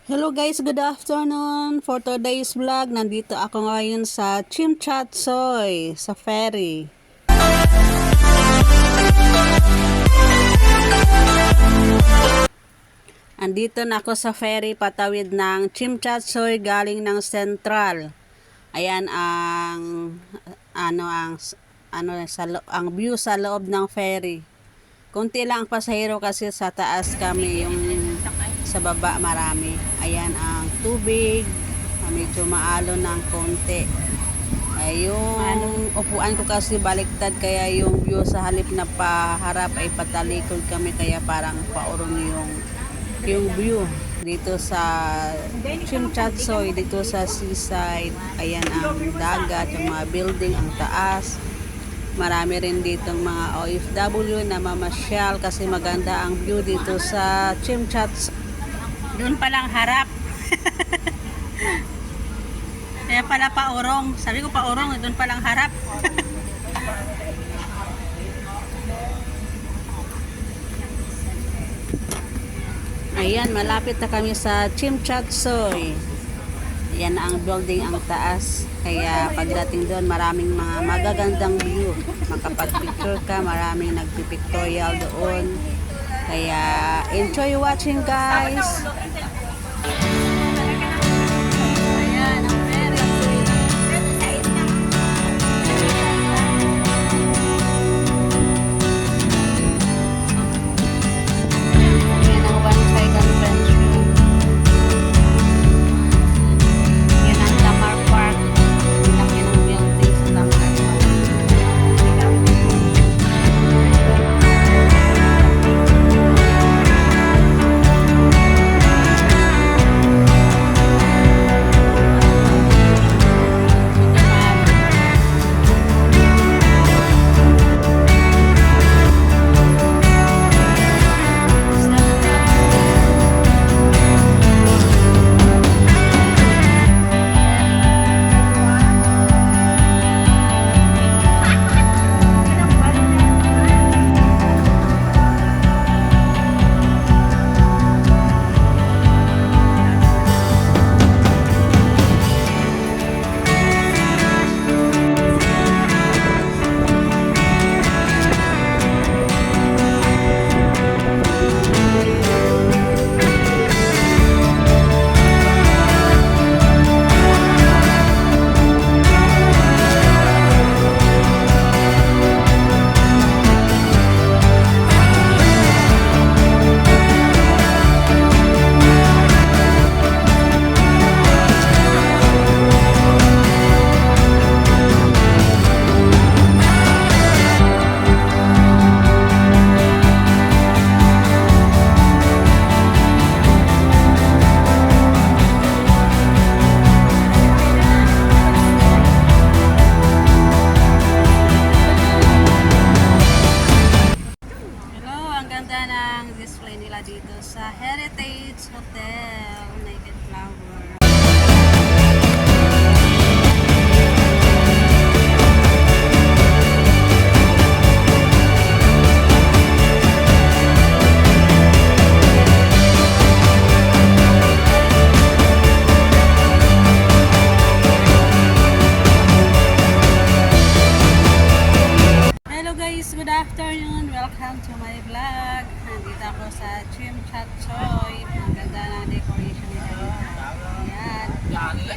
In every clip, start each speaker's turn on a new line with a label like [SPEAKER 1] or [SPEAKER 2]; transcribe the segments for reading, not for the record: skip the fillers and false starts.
[SPEAKER 1] Hello guys, good afternoon. For today's vlog, nandito ako ngayon sa Chimchatsoy sa ferry. Andito na ako sa ferry patawid ng Chimchatsoy galing ng Central. Ayan ang ang view sa loob ng ferry. Kunti lang ang pasahero kasi sa taas kami, yung sa baba marami. Ayan ang tubig, medyo maalon ng konti. Ay, yung upuan ko kasi baliktad, kaya yung view sa halip na paharap ay patalikod kami, kaya parang paurong yung view dito sa Chimchatsoy, dito sa seaside. Ayan ang dagat, yung mga building, ang taas. Marami rin ditong mga OFW na mamasyal kasi maganda ang view dito sa Chimchatsoy. Doon palang harap. Kaya pala paurong. Sabi ko paurong, doon palang harap. Ayan, malapit na kami sa Chimchatsoy. Yan ang building, ang taas. Kaya pagdating doon, maraming mga magagandang view. Makapag-picture ka, maraming nagpipictorial doon. Kaya enjoy watching guys. Ayan, ang ferry. Ayan ang one side convention. Yan ang Tamar Park. Laki ng building sa Tamar Park. Display nila dito sa Heritage Hotel Naked Flower. Hello guys, good afternoon. Welcome to my vlog. Nandito ako sa Chimchatsoy. Ang ganda ng decoration nila dito. Ayan.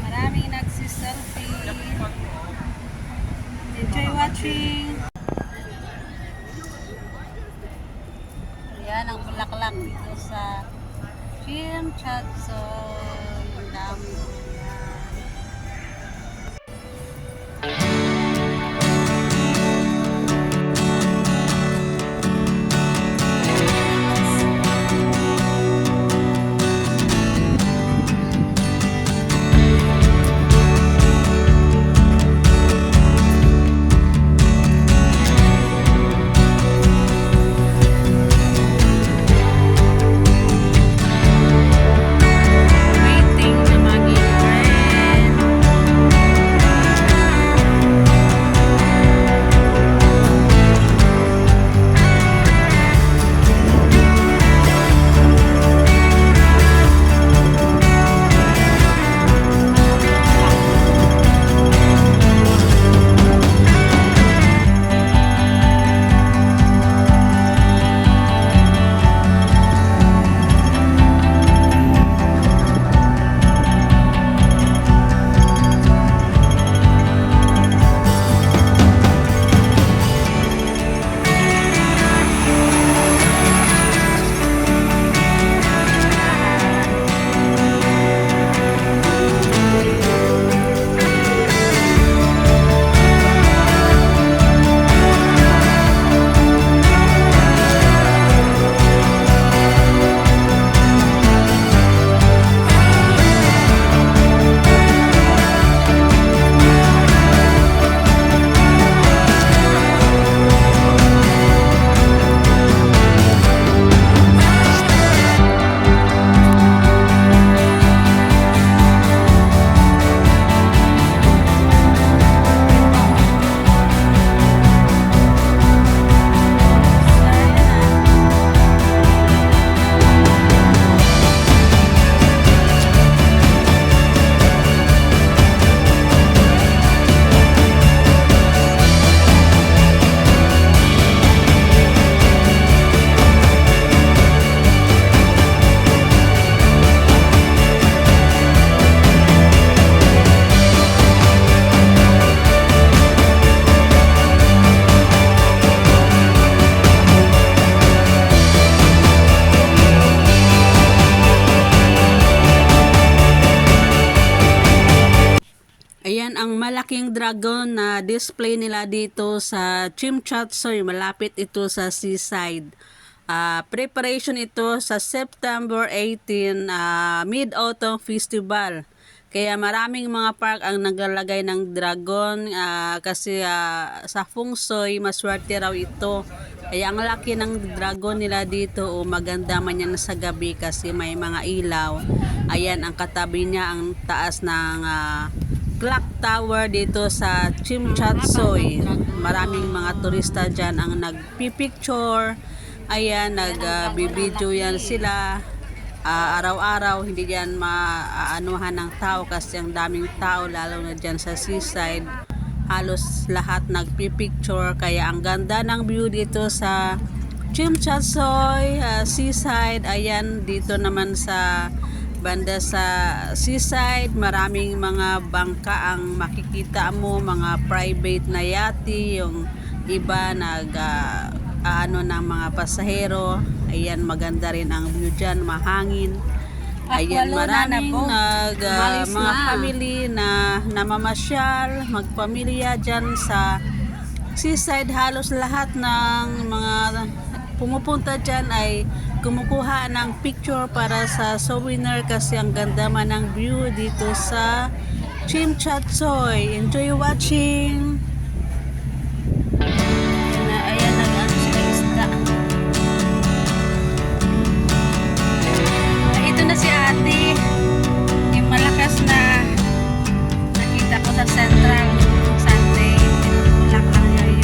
[SPEAKER 1] Maraming nagsiselfie. Enjoy watching. Ayan ang bulaklak dito sa Chimchatsoy. Ang dami. Waiting na magi. Ayan ang malaking dragon na display nila dito sa Chimchatsoy. Malapit ito sa seaside. Preparation ito sa September 18 Mid-Autumn Festival. Kaya maraming mga park ang naglalagay ng dragon kasi sa Feng Shui maswerte raw ito. Kaya ang laki ng dragon nila dito maganda man yan sa gabi kasi may mga ilaw. Ayan ang katabi niya ang taas ng clock tower dito sa Chimchatsoy. Maraming mga turista dyan ang nagpipicture. Ayan, nagbibideo yan sila. Araw-araw, hindi yan maanuhan ng tao kasi ang daming tao lalo na dyan sa seaside. Halos lahat nagpipicture. Kaya ang ganda ng view dito sa Chimchatsoy seaside. Ayan, dito naman sa banda sa seaside, maraming mga bangka ang makikita mo, mga private na yate, yung iba ng mga pasahero. Ayan, maganda rin ang view dyan, mahangin. Ayan, maraming mga family na namamasyal, magpamilya dyan sa seaside. Halos lahat ng mga pumupunta dyan ay kumukuha ng picture para sa souvenir kasi ang ganda man ng view dito sa Chimchatsoy. Enjoy watching! Ayan, nag-ano sila isda. Ito na si ate. Yung malakas na nakita ko sa Central Sunday. Bulak lang yun.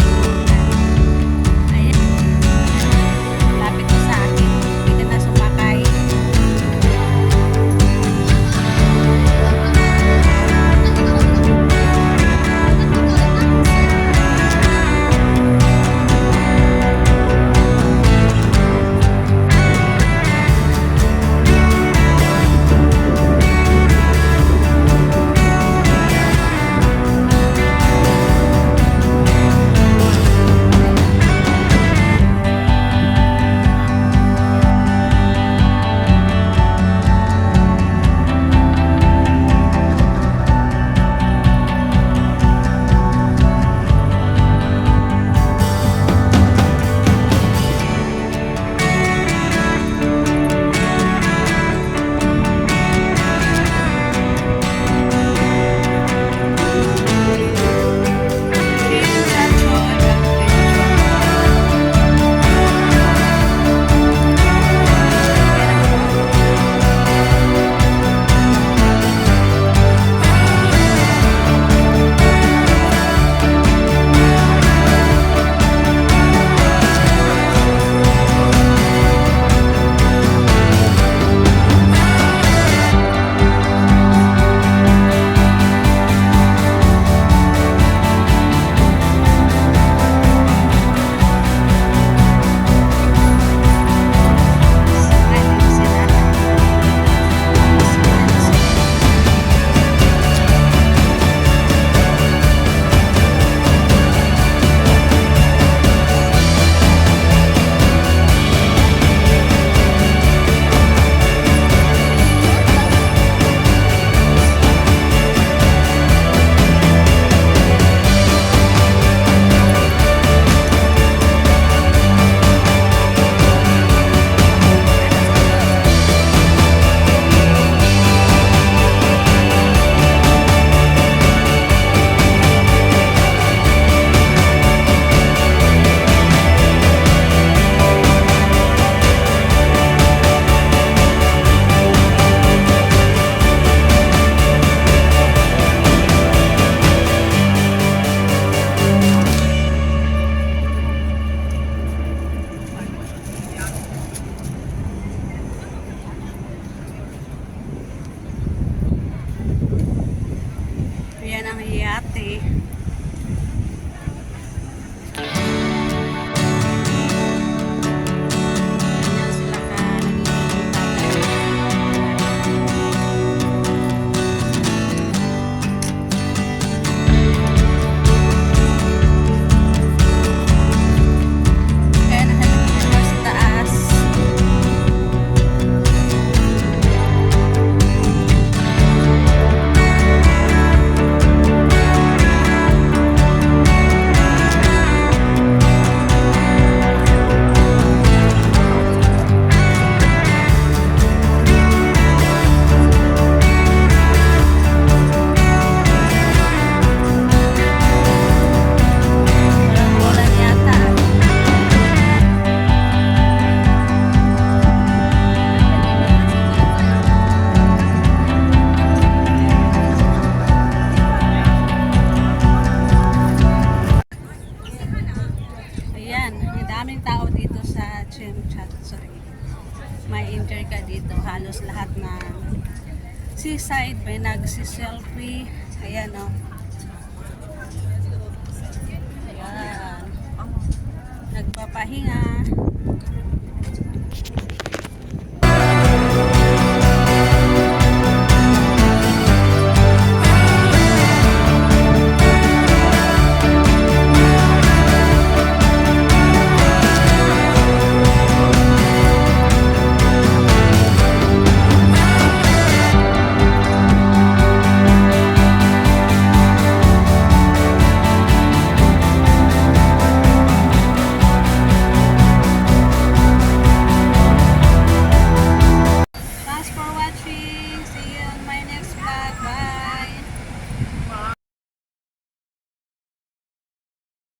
[SPEAKER 1] Ayan ang yate. seaside, may nagsi-selfie. Ayan o. Ayan. Nagpapahinga.